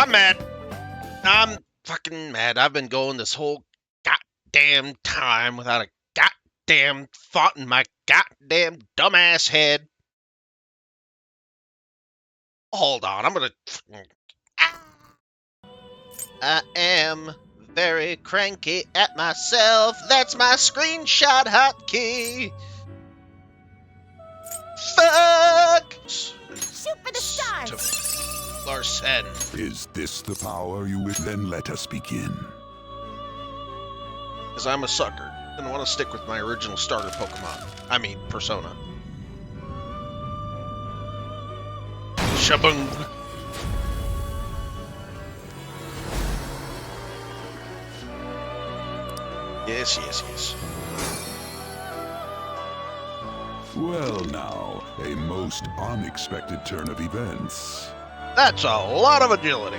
I'm mad. I'm fucking mad. I've been going this whole goddamn time without a goddamn thought in my goddamn dumbass head. Hold on, I'm gonna... I am very cranky at myself. That's my screenshot hotkey. Fuck! Shoot for the stars! Larsen. Is this the power you wish? Then let us begin. Because I'm a sucker and want to stick with my original starter Pokemon. I mean, Persona. Shaboom! Yes, yes, yes. Well now, a most unexpected turn of events. That's a lot of agility.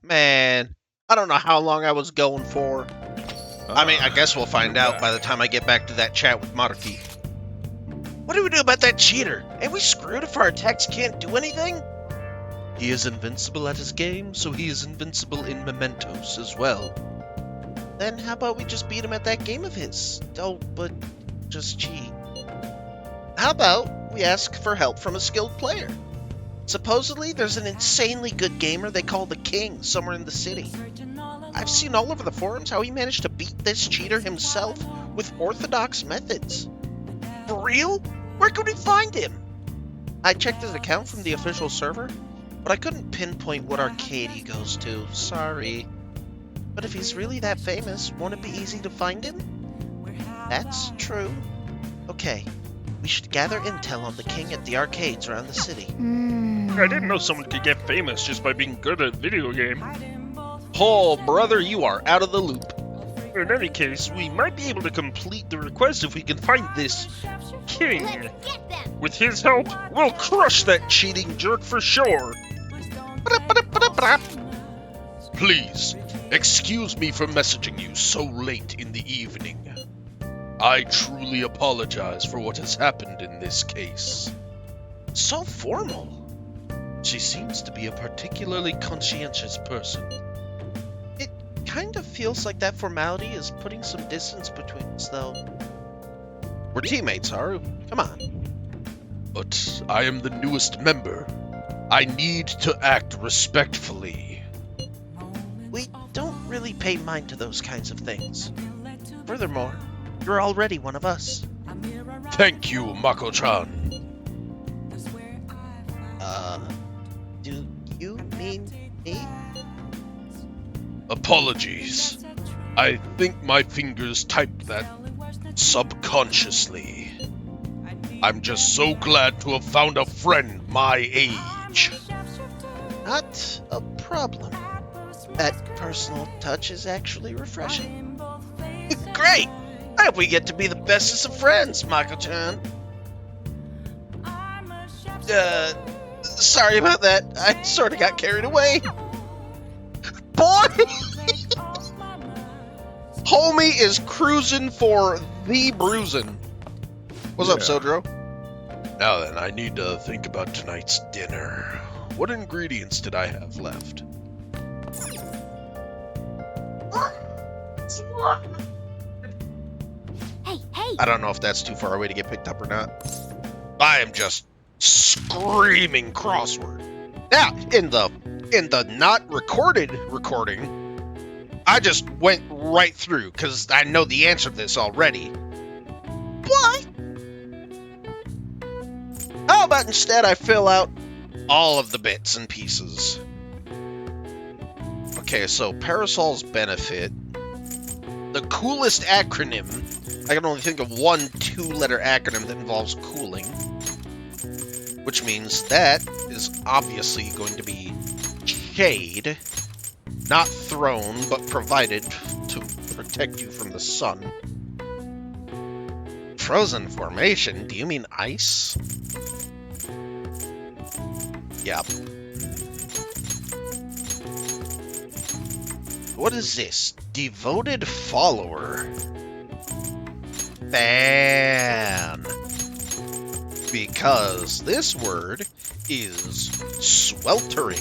Man, I don't know how long I was going for. I mean, I guess we'll find out by the time I get back to that chat with Maruki. What do we do about that cheater? Ain't we screwed if our attacks can't do anything? He is invincible at his game, so he is invincible in mementos as well. Then how about we just beat him at that game of his? Oh, but just cheat. How about we ask for help from a skilled player? Supposedly, there's an insanely good gamer they call the King somewhere in the city. I've seen all over the forums how he managed to beat this cheater himself with orthodox methods. For real? Where could we find him? I checked his account from the official server, but I couldn't pinpoint what arcade he goes to. Sorry. But if he's really that famous, won't it be easy to find him? That's true. Okay, we should gather intel on the King at the arcades around the city. I didn't know someone could get famous just by being good at a video game. Oh, brother, you are out of the loop. In any case, we might be able to complete the request if we can find this King. Let's get them! With his help, we'll crush that cheating jerk for sure. Please, excuse me for messaging you so late in the evening. I truly apologize for what has happened in this case. So formal. She seems to be a particularly conscientious person. It kind of feels like that formality is putting some distance between us, though. We're teammates, Haru. Come on. But I am the newest member. I need to act respectfully. We don't really pay mind to those kinds of things. Furthermore, you're already one of us. Thank you, Mako-chan. Do you mean me? Apologies. I think my fingers typed that subconsciously. I'm just so glad to have found a friend my age. Not a problem. That personal touch is actually refreshing. Great! I hope we get to be the bestest of friends, Mako-chan. Sorry about that. I sort of got carried away. Boy! Homie is cruising for the bruising. What's up, Sodro? Now then, I need to think about tonight's dinner. What ingredients did I have left? Hey! I don't know if that's too far away to get picked up or not. I am just screaming crossword. Now, in the not recorded recording, I just went right through because I know the answer to this already. What? How about instead I fill out all of the bits and pieces? Okay, so Parasol's benefit. The coolest acronym. I can only think of one 2-letter acronym that involves cooling. Which means that is obviously going to be shade. Not thrown, but provided to protect you from the sun. Frozen formation? Do you mean ice? Yep. What is this? Devoted follower. Bam. Because this word is sweltering.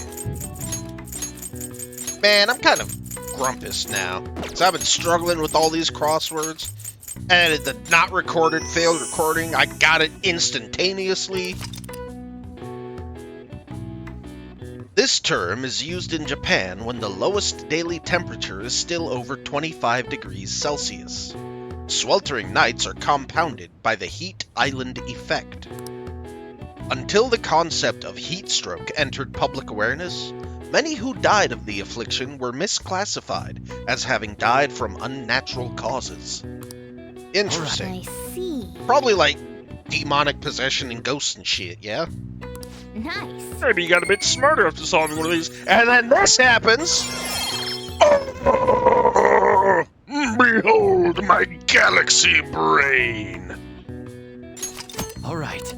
Man, I'm kind of grumpus now. So I've been struggling with all these crosswords. And the not recorded failed recording, I got it instantaneously. This term is used in Japan when the lowest daily temperature is still over 25 degrees Celsius. Sweltering nights are compounded by the heat island effect. Until the concept of heat stroke entered public awareness, many who died of the affliction were misclassified as having died from unnatural causes. Interesting. I see. Probably like demonic possession and ghosts and shit, yeah? Nice. Maybe you got a bit smarter after solving one of these. And then this happens! Oh, behold my galaxy brain! All right.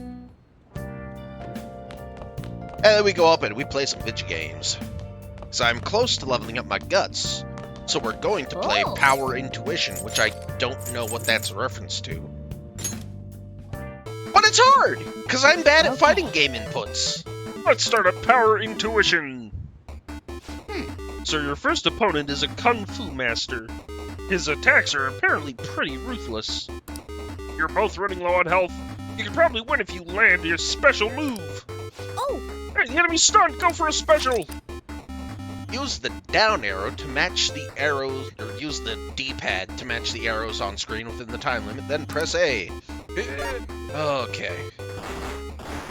And then we go up and we play some video games. So I'm close to leveling up my guts. So we're going to play Oh. Power Intuition, which I don't know what that's a reference to. But it's hard, because I'm bad at Okay. fighting game inputs. Let's start a Power Intuition. So your first opponent is a Kung Fu master. His attacks are apparently pretty ruthless. You're both running low on health. You can probably win if you land your special move. Oh, Hey, the enemy's stunned. Go for a special. Use the down arrow to match the arrows, or use the D-pad to match the arrows on screen within the time limit, then press A. Okay.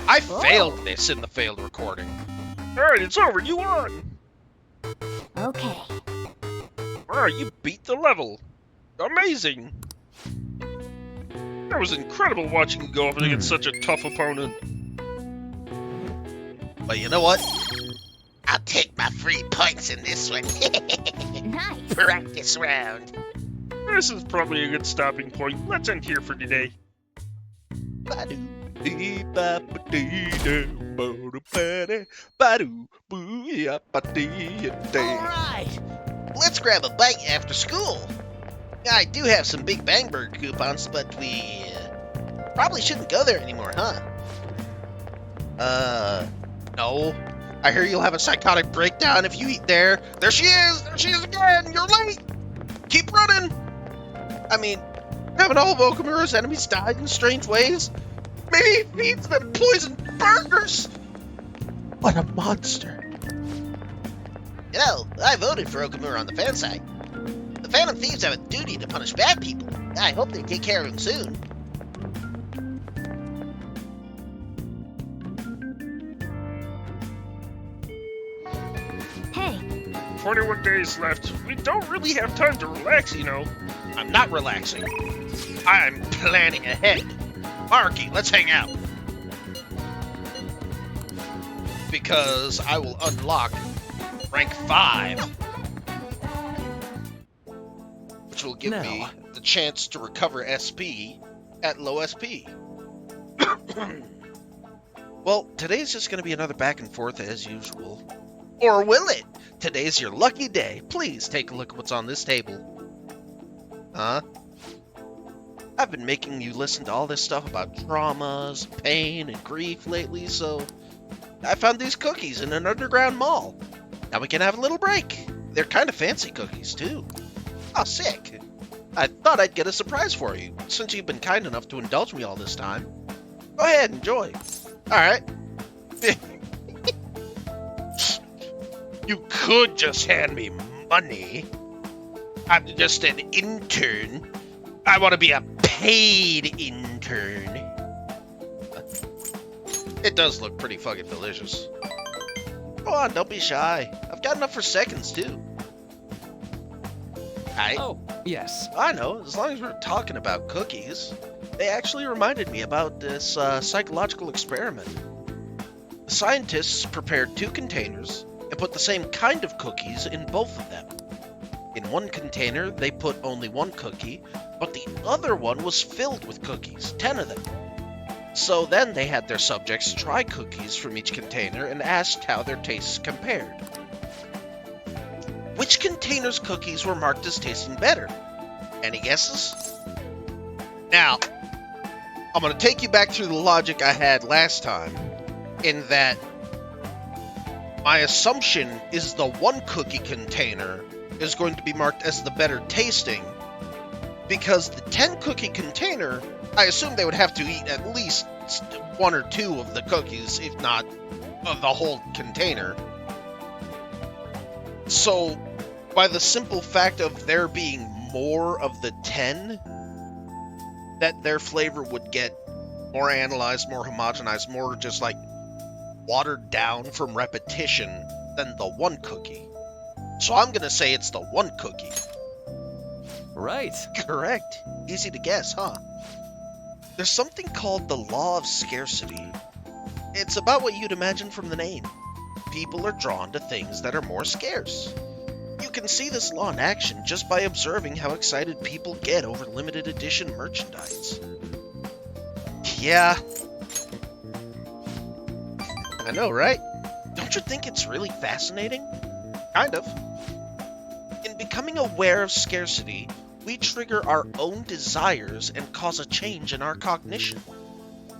I failed this in the failed recording. All right, it's over. You won. okay. All right, you beat the level. Amazing. That was incredible watching you go up against such a tough opponent. But you know what? I'll take my 3 points in this one. Nice. Practice round. This is probably a good stopping point. Let's end here for today. Alright. Let's grab a bite after school. I do have some Big Bang Burger coupons, but we probably shouldn't go there anymore, huh? No. I hear you'll have a psychotic breakdown if you eat there. There she is! There she is again! You're late! Keep running! I mean, haven't all of Okamura's enemies died in strange ways? Maybe he feeds them poisoned burgers! What a monster. You know, I voted for Okamura on the fan site. The Phantom Thieves have a duty to punish bad people. I hope they take care of him soon. Hey, 21 days left. We don't really have time to relax, you know. I'm not relaxing. I'm planning ahead. Marky, let's hang out. Because I will unlock rank 5. Which will give me the chance to recover SP at low SP. Well, today's just going to be another back and forth as usual. Or will it? Today's your lucky day. Please take a look at what's on this table. Huh? I've been making you listen to all this stuff about traumas, pain, and grief lately, so I found these cookies in an underground mall. Now we can have a little break. They're kind of fancy cookies, too. Oh, sick. I thought I'd get a surprise for you, since you've been kind enough to indulge me all this time. Go ahead, enjoy. Alright. You could just hand me money. I'm just an intern. I want to be a paid intern. It does look pretty fucking delicious. Go on, don't be shy. I've got enough for seconds, too. Oh, yes. I know, as long as we're talking about cookies. They actually reminded me about this psychological experiment. The scientists prepared 2 containers and put the same kind of cookies in both of them. In one container, they put only 1 cookie, but the other one was filled with cookies, 10 of them. So then they had their subjects try cookies from each container and asked how their tastes compared. Which container's cookies were marked as tasting better? Any guesses? Now, I'm going to take you back through the logic I had last time, in that my assumption is the 1 cookie container is going to be marked as the better tasting, because the 10 cookie container, I assume they would have to eat at least 1 or 2 of the cookies, if not of the whole container. So, by the simple fact of there being more of the 10, that their flavor would get more analyzed, more homogenized, more just like watered down from repetition than the 1 cookie. So I'm going to say it's the 1 cookie. Right. Correct. Easy to guess, huh? There's something called the law of scarcity. It's about what you'd imagine from the name. People are drawn to things that are more scarce. You can see this law in action just by observing how excited people get over limited edition merchandise. Yeah. I know, right? Don't you think it's really fascinating? Kind of. In becoming aware of scarcity, we trigger our own desires and cause a change in our cognition.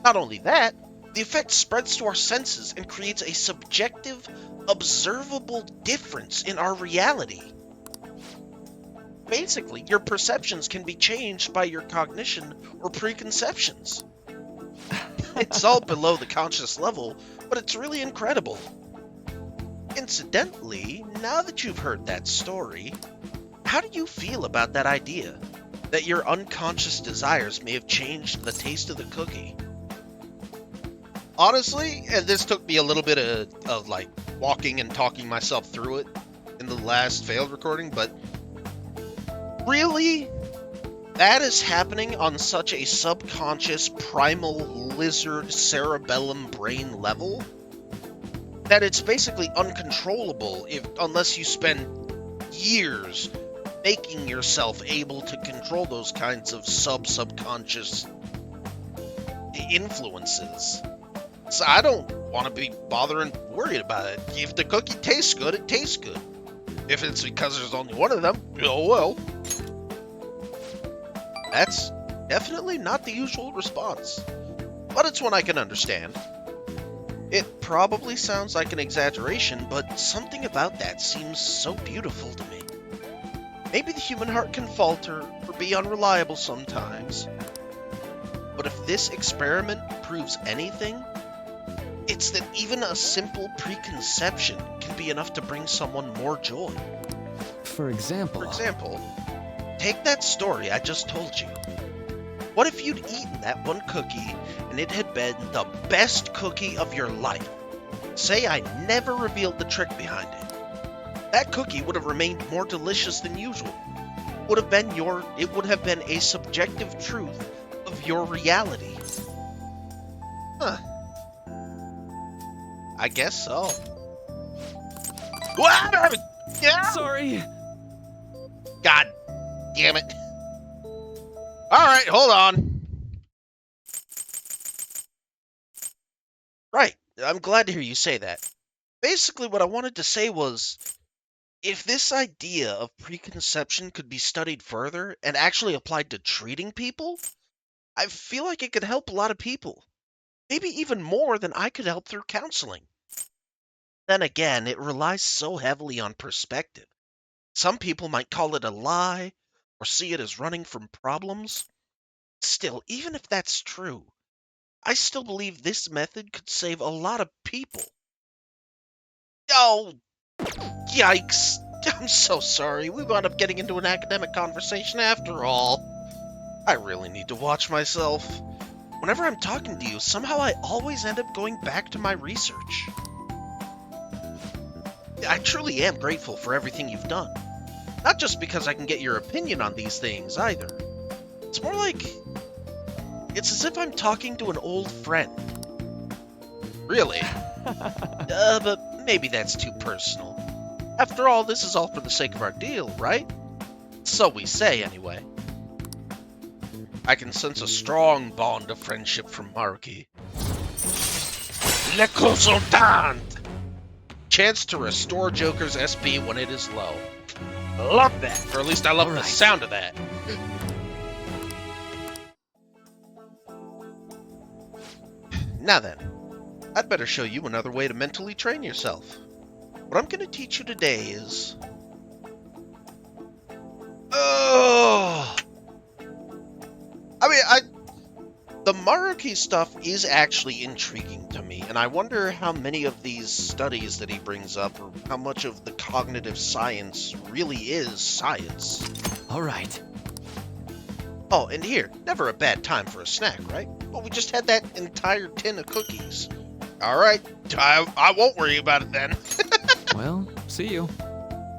Not only that, the effect spreads to our senses and creates a subjective, observable difference in our reality. Basically, your perceptions can be changed by your cognition or preconceptions. It's all below the conscious level, but it's really incredible. Incidentally, now that you've heard that story, how do you feel about that idea? That your unconscious desires may have changed the taste of the cookie? Honestly, and this took me a little bit of like walking and talking myself through it in the last failed recording, but really, that is happening on such a subconscious, primal lizard cerebellum brain level that it's basically uncontrollable unless you spend years making yourself able to control those kinds of subconscious influences. So I don't want to be bothering worried about it. If the cookie tastes good, it tastes good. If it's because there's only one of them, oh well. That's definitely not the usual response, but it's one I can understand. It probably sounds like an exaggeration, but something about that seems so beautiful to me. Maybe the human heart can falter or be unreliable sometimes, but if this experiment proves anything, it's that even a simple preconception can be enough to bring someone more joy. For example, take that story I just told you. What if you'd eaten that 1 cookie and it had been the best cookie of your life? Say I never revealed the trick behind it. That cookie would have remained more delicious than usual. It would have been a subjective truth of your reality. Huh. I guess so. What? Yeah. sorry. God damn it. Alright, hold on. Right, I'm glad to hear you say that. Basically, what I wanted to say was, if this idea of preconception could be studied further and actually applied to treating people, I feel like it could help a lot of people. Maybe even more than I could help through counseling. Then again, it relies so heavily on perspective. Some people might call it a lie, or see it as running from problems. Still, even if that's true, I still believe this method could save a lot of people. Oh, yikes. I'm so sorry. We wound up getting into an academic conversation after all. I really need to watch myself. Whenever I'm talking to you, somehow I always end up going back to my research. I truly am grateful for everything you've done. Not just because I can get your opinion on these things, either. It's more like... it's as if I'm talking to an old friend. Really? But maybe that's too personal. After all, this is all for the sake of our deal, right? So we say, anyway. I can sense a strong bond of friendship from Maruki. Le Consultant! Chance to restore Joker's SP when it is low. Love that! Or at least I love the sound of that. Now then, I'd better show you another way to mentally train yourself. What I'm going to teach you today is... Oh! The Maruki stuff is actually intriguing to me, and I wonder how many of these studies that he brings up, or how much of the cognitive science really is science. All right. Oh, and here, never a bad time for a snack, right? Well, we just had that entire tin of cookies. All right, I won't worry about it then. Well, see you.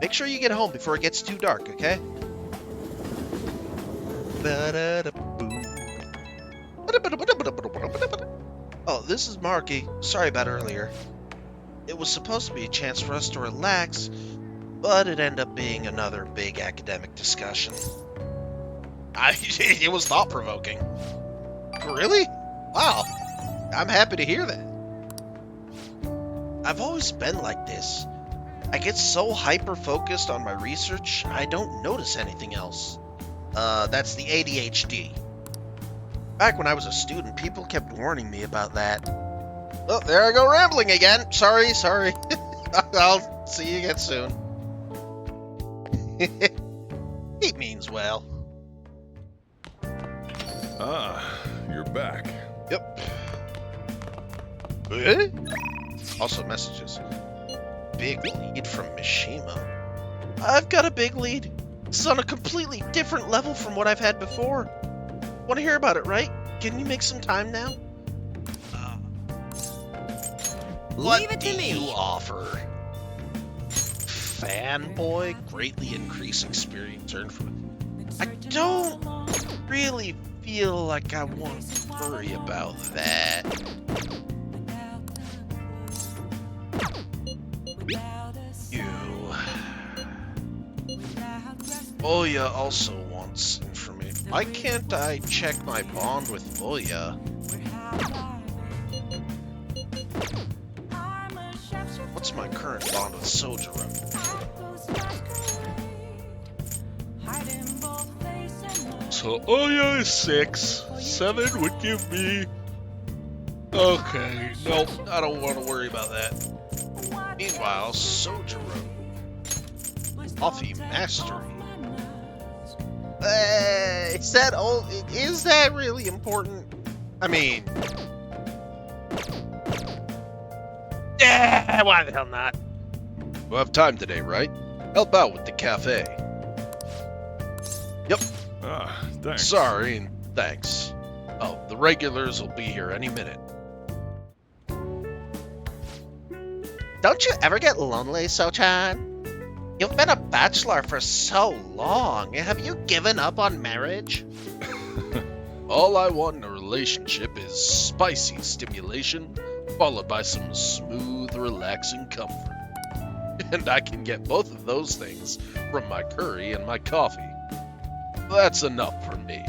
Make sure you get home before it gets too dark, okay? Oh, this is Marky. Sorry about earlier. It was supposed to be a chance for us to relax, but it ended up being another big academic discussion. It was thought-provoking. Really? Wow. I'm happy to hear that. I've always been like this. I get so hyper-focused on my research, I don't notice anything else. That's the ADHD. Back when I was a student, people kept warning me about that. Oh, there I go rambling again. Sorry. I'll see you again soon. He means well. Ah, you're back. Yep. Eh? Also messages. Big lead from Mishima. I've got a big lead. It's on a completely different level from what I've had before. Want to hear about it, right? Can you make some time now? Leave it to What do me. you offer? Fanboy, greatly increase experience earned from it. I don't really feel like I want to worry about that. Boya also wants information. Why can't I check my bond with Boya? What's my current bond with Sojiro? So Oya is 6. 7 would give me... Okay, Nope, I don't want to worry about that. Meanwhile, Sojiro. Coffee Mastery. Is that really important? I mean... Yeah, why the hell not? You have time today, right? Help out with the cafe. Yep. Ah, thanks. Sorry and thanks. Oh, the regulars will be here any minute. Don't you ever get lonely, So-chan? You've been a bachelor for so long. Have you given up on marriage? All I want in a relationship is spicy stimulation, followed by some smooth, relaxing comfort. And I can get both of those things from my curry and my coffee. That's enough for me.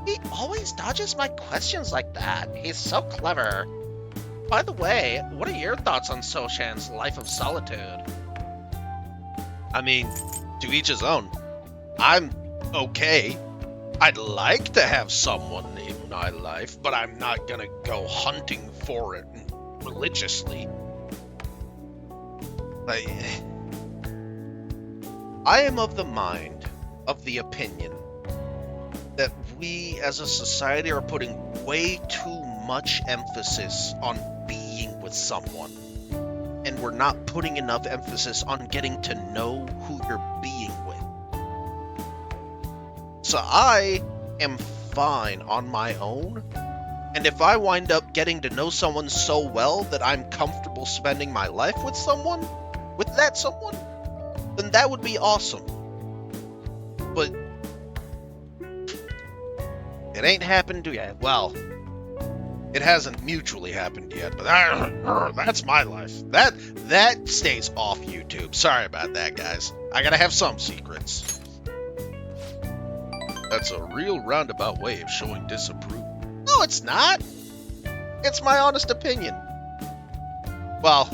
He always dodges my questions like that. He's so clever. By the way, what are your thoughts on So-chan's life of solitude? I mean, to each his own. I'm okay. I'd like to have someone in my life, but I'm not gonna go hunting for it religiously. I am of the mind, of the opinion, that we as a society are putting way too much emphasis on being with someone. And we're not putting enough emphasis on getting to know who you're being with. So I am fine on my own, and if I wind up getting to know someone so well that I'm comfortable spending my life with that someone, then that would be awesome. But it ain't happened yet. Well, it hasn't mutually happened yet, but that's my life. That stays off YouTube. Sorry about that, guys. I gotta have some secrets. That's a real roundabout way of showing disapproval. No, it's not. It's my honest opinion. Well,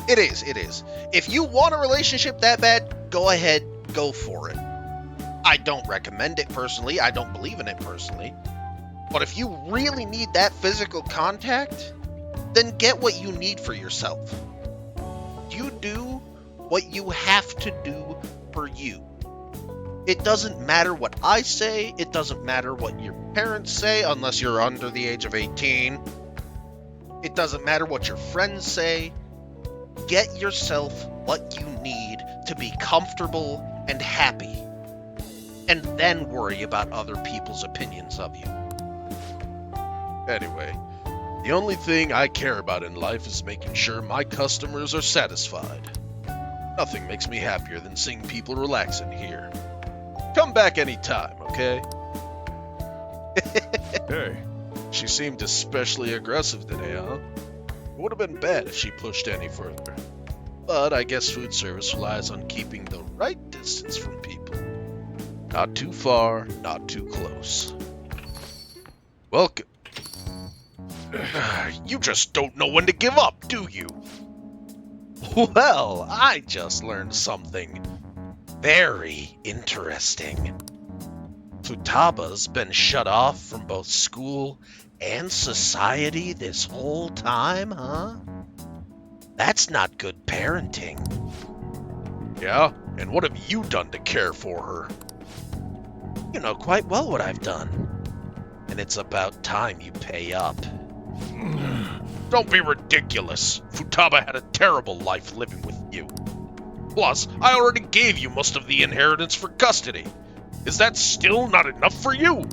it is. If you want a relationship that bad, go ahead, go for it. I don't recommend it personally. I don't believe in it personally. But if you really need that physical contact, then get what you need for yourself. You do what you have to do for you. It doesn't matter what I say. It doesn't matter what your parents say, unless you're under the age of 18. It doesn't matter what your friends say. Get yourself what you need to be comfortable and happy. And then worry about other people's opinions of you. Anyway, the only thing I care about in life is making sure my customers are satisfied. Nothing makes me happier than seeing people relax in here. Come back anytime, okay? Hey, She seemed especially aggressive today, huh? It would have been bad if she pushed any further. But I guess food service relies on keeping the right distance from people. Not too far, not too close. Welcome. You just don't know when to give up, do you? Well, I just learned something very interesting. Futaba's been shut off from both school and society this whole time, huh? That's not good parenting. Yeah? And what have you done to care for her? You know quite well what I've done. And it's about time you pay up. Don't be ridiculous. Futaba had a terrible life living with you. Plus, I already gave you most of the inheritance for custody. Is that still not enough for you?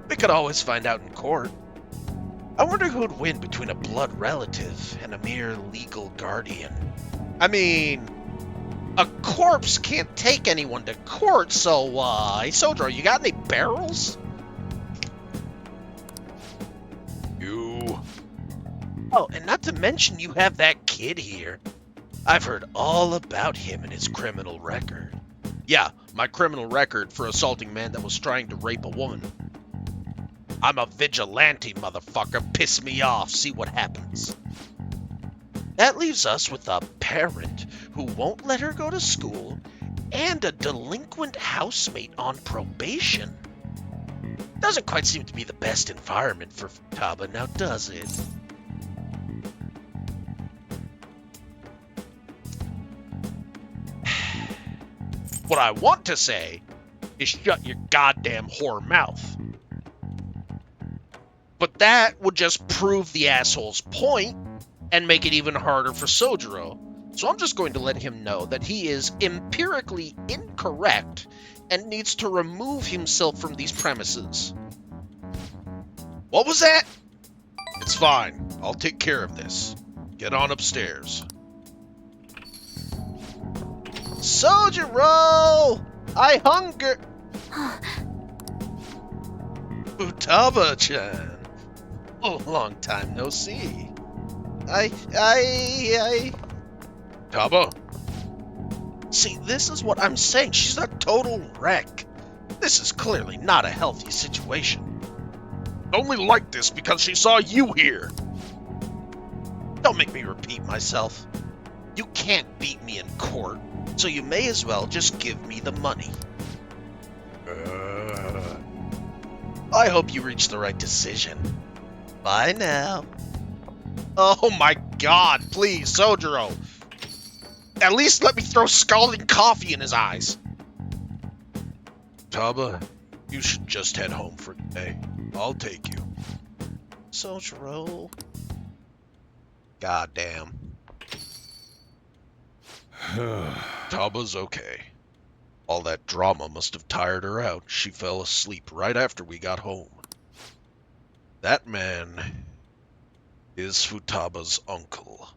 We could always find out in court. I wonder who'd win between a blood relative and a mere legal guardian. I mean, a corpse can't take anyone to court, so, hey, Soldier, you got any barrels? You... Oh, and not to mention you have that kid here. I've heard all about him and his criminal record. Yeah, my criminal record for assaulting a man that was trying to rape a woman. I'm a vigilante, motherfucker. Piss me off. See what happens. That leaves us with a parent who won't let her go to school and a delinquent housemate on probation. Doesn't quite seem to be the best environment for Futaba, now does it? What I want to say is shut your goddamn whore mouth. But that would just prove the asshole's point and make it even harder for Sojiro. So I'm just going to let him know that he is empirically incorrect and needs to remove himself from these premises. What was that? It's fine. I'll take care of this. Get on upstairs. Sojiro! I hunger! Futaba-chan. Oh, long time no see. Taba? See, this is what I'm saying. She's a total wreck. This is clearly not a healthy situation. Only like this because she saw you here. Don't make me repeat myself. You can't beat me in court, so you may as well just give me the money. I hope you reach the right decision. Bye now. Oh my god, please, Sojiro. At least let me throw scalding coffee in his eyes. Taba, you should just head home for today. I'll take you. Sojiro. Goddamn. Taba's okay. All that drama must have tired her out. She fell asleep right after we got home. That man is Futaba's uncle.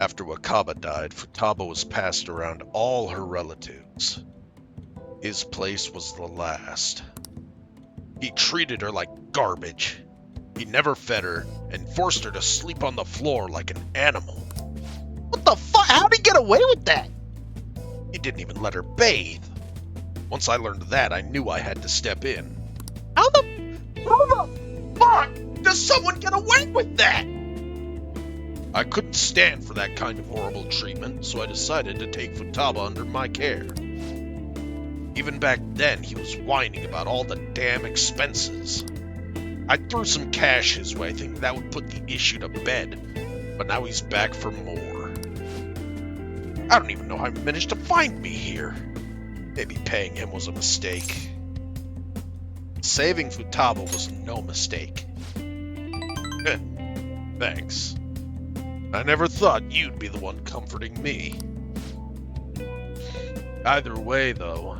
After Wakaba died, Futaba was passed around all her relatives. His place was the last. He treated her like garbage. He never fed her and forced her to sleep on the floor like an animal. What the fuck? How'd he get away with that? He didn't even let her bathe. Once I learned that, I knew I had to step in. How the fuck does someone get away with that? I couldn't stand for that kind of horrible treatment, so I decided to take Futaba under my care. Even back then, he was whining about all the damn expenses. I threw some cash his way, thinking that would put the issue to bed, but now he's back for more. I don't even know how he managed to find me here. Maybe paying him was a mistake. Saving Futaba was no mistake. Thanks. I never thought you'd be the one comforting me. Either way, though,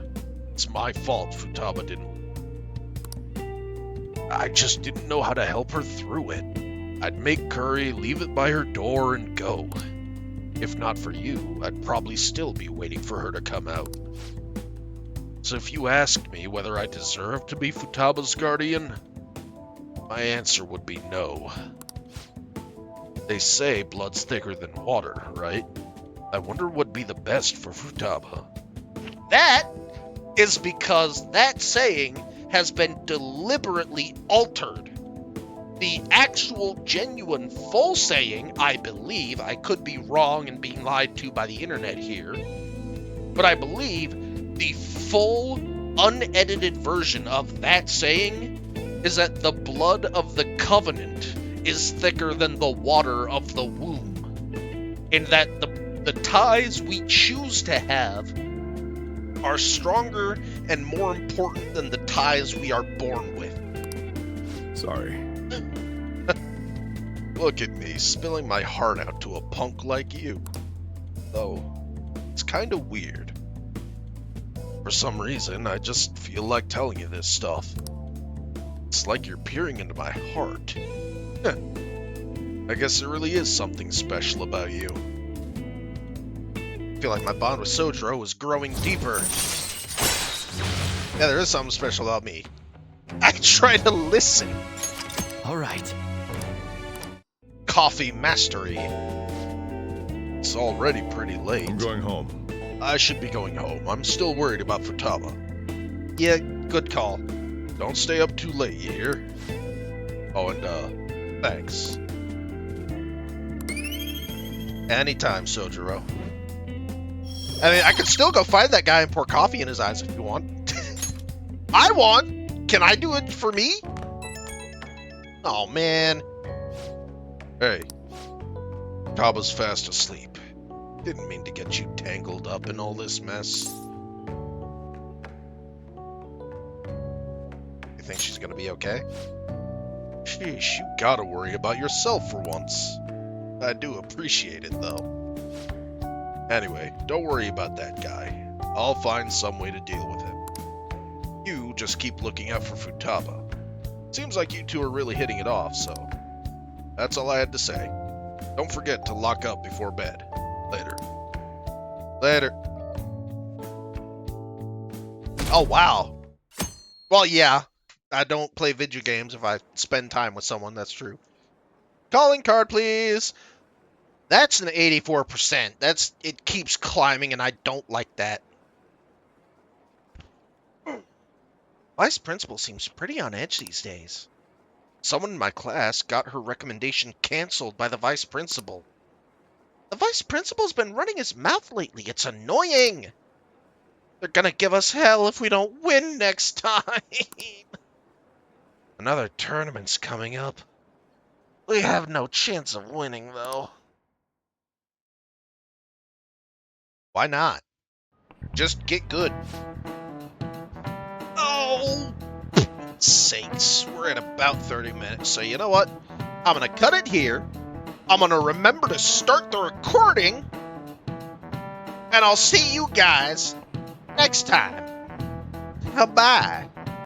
it's my fault Futaba didn't. I just didn't know how to help her through it. I'd make curry, leave it by her door, and go. If not for you, I'd probably still be waiting for her to come out. So if you asked me whether I deserve to be Futaba's guardian, my answer would be no. They say blood's thicker than water, right? I wonder what'd be the best for Futaba. That is because that saying has been deliberately altered. The actual, genuine, full saying, I believe, I could be wrong and being lied to by the internet here, but I believe the full, unedited version of that saying is that the blood of the covenant is thicker than the water of the womb, and that the ties we choose to have are stronger and more important than the ties we are born with. Sorry. Look at me, spilling my heart out to a punk like you. Though, it's kinda weird. For some reason, I just feel like telling you this stuff. It's like you're peering into my heart. I guess there really is something special about you. I feel like my bond with Sojiro is growing deeper. Yeah, there is something special about me. I try to listen. All right. Coffee mastery. It's already pretty late. I'm going home. I should be going home. I'm still worried about Futaba. Yeah, good call. Don't stay up too late, you hear? Oh, and, thanks. Anytime, Sojiro. I mean, I could still go find that guy and pour coffee in his eyes if you want. I want! Can I do it for me? Oh, man. Hey. Futaba's fast asleep. Didn't mean to get you tangled up in all this mess. You think she's gonna be okay? Sheesh, you gotta worry about yourself for once. I do appreciate it, though. Anyway, don't worry about that guy. I'll find some way to deal with him. You just keep looking out for Futaba. Seems like you two are really hitting it off, so that's all I had to say. Don't forget to lock up before bed. Later. Later. Oh, wow. Well, yeah. I don't play video games if I spend time with someone, that's true. Calling card, please. That's an 84%. It keeps climbing, and I don't like that. Vice principal seems pretty on edge these days. Someone in my class got her recommendation canceled by the vice principal. The vice principal's been running his mouth lately. It's annoying. They're gonna give us hell if we don't win next time. Another tournament's coming up. We have no chance of winning, though. Why not? Just get good. Oh, sakes. We're at about 30 minutes, so you know what? I'm going to cut it here. I'm going to remember to start the recording. And I'll see you guys next time. Bye-bye.